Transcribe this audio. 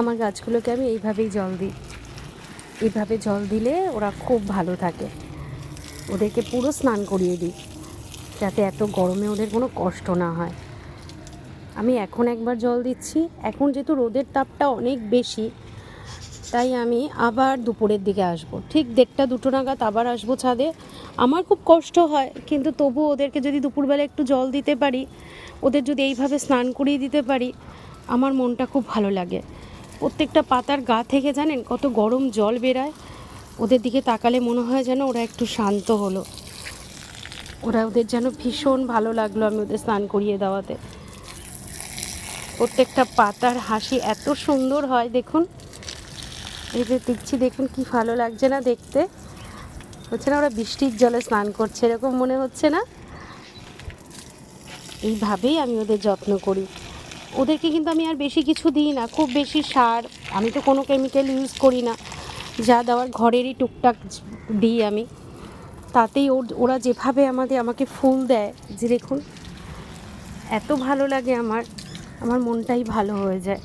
আমার গাছগুলোকে আমি এইভাবেই জল দিই। এইভাবে জল দিলে ওরা খুব ভালো থাকে। ওদেরকে পুরো স্নান করিয়ে দিই, যাতে এত গরমে ওদের কোনো কষ্ট না হয়। আমি এখন একবার জল দিচ্ছি। এখন যেহেতু রোদের তাপটা অনেক বেশি, তাই আমি আবার দুপুরের দিকে আসবো, ঠিক 1:30-2 নাগাদ আবার আসবো ছাদে। আমার খুব কষ্ট হয়, কিন্তু তবু ওদেরকে যদি দুপুরবেলা একটু জল দিতে পারি, ওদের যদি এইভাবে স্নান করিয়ে দিতে পারি, আমার মনটা খুব ভালো লাগে। প্রত্যেকটা পাতার গা থেকে জানেন কত গরম জল বেরায়। ওদের দিকে তাকালে মনে হয় যেন ওরা একটু শান্ত হলো। ওদের যেন ভীষণ ভালো লাগলো আমি ওদের স্নান করিয়ে দেওয়াতে। প্রত্যেকটা পাতার হাসি এত সুন্দর হয়, দেখুন। এই যে দেখছি, দেখুন কি ভালো লাগছে না দেখতে? হচ্ছে না ওরা বৃষ্টির জলে স্নান করছে, এরকম মনে হচ্ছে না? এইভাবেই আমি ওদের যত্ন করি। ওদেরকে কিন্তু আমি আর বেশি কিছু দিই না, খুব বেশি সার, আমি তো কোনো কেমিক্যাল ইউজ করি না। যা দেওয়ার ঘরেরই টুকটাক দিই আমি। তাতেই ওরা যেভাবে আমাকে ফুল দেয়, যে দেখুন, এত ভালো লাগে আমার মনটাই ভালো হয়ে যায়।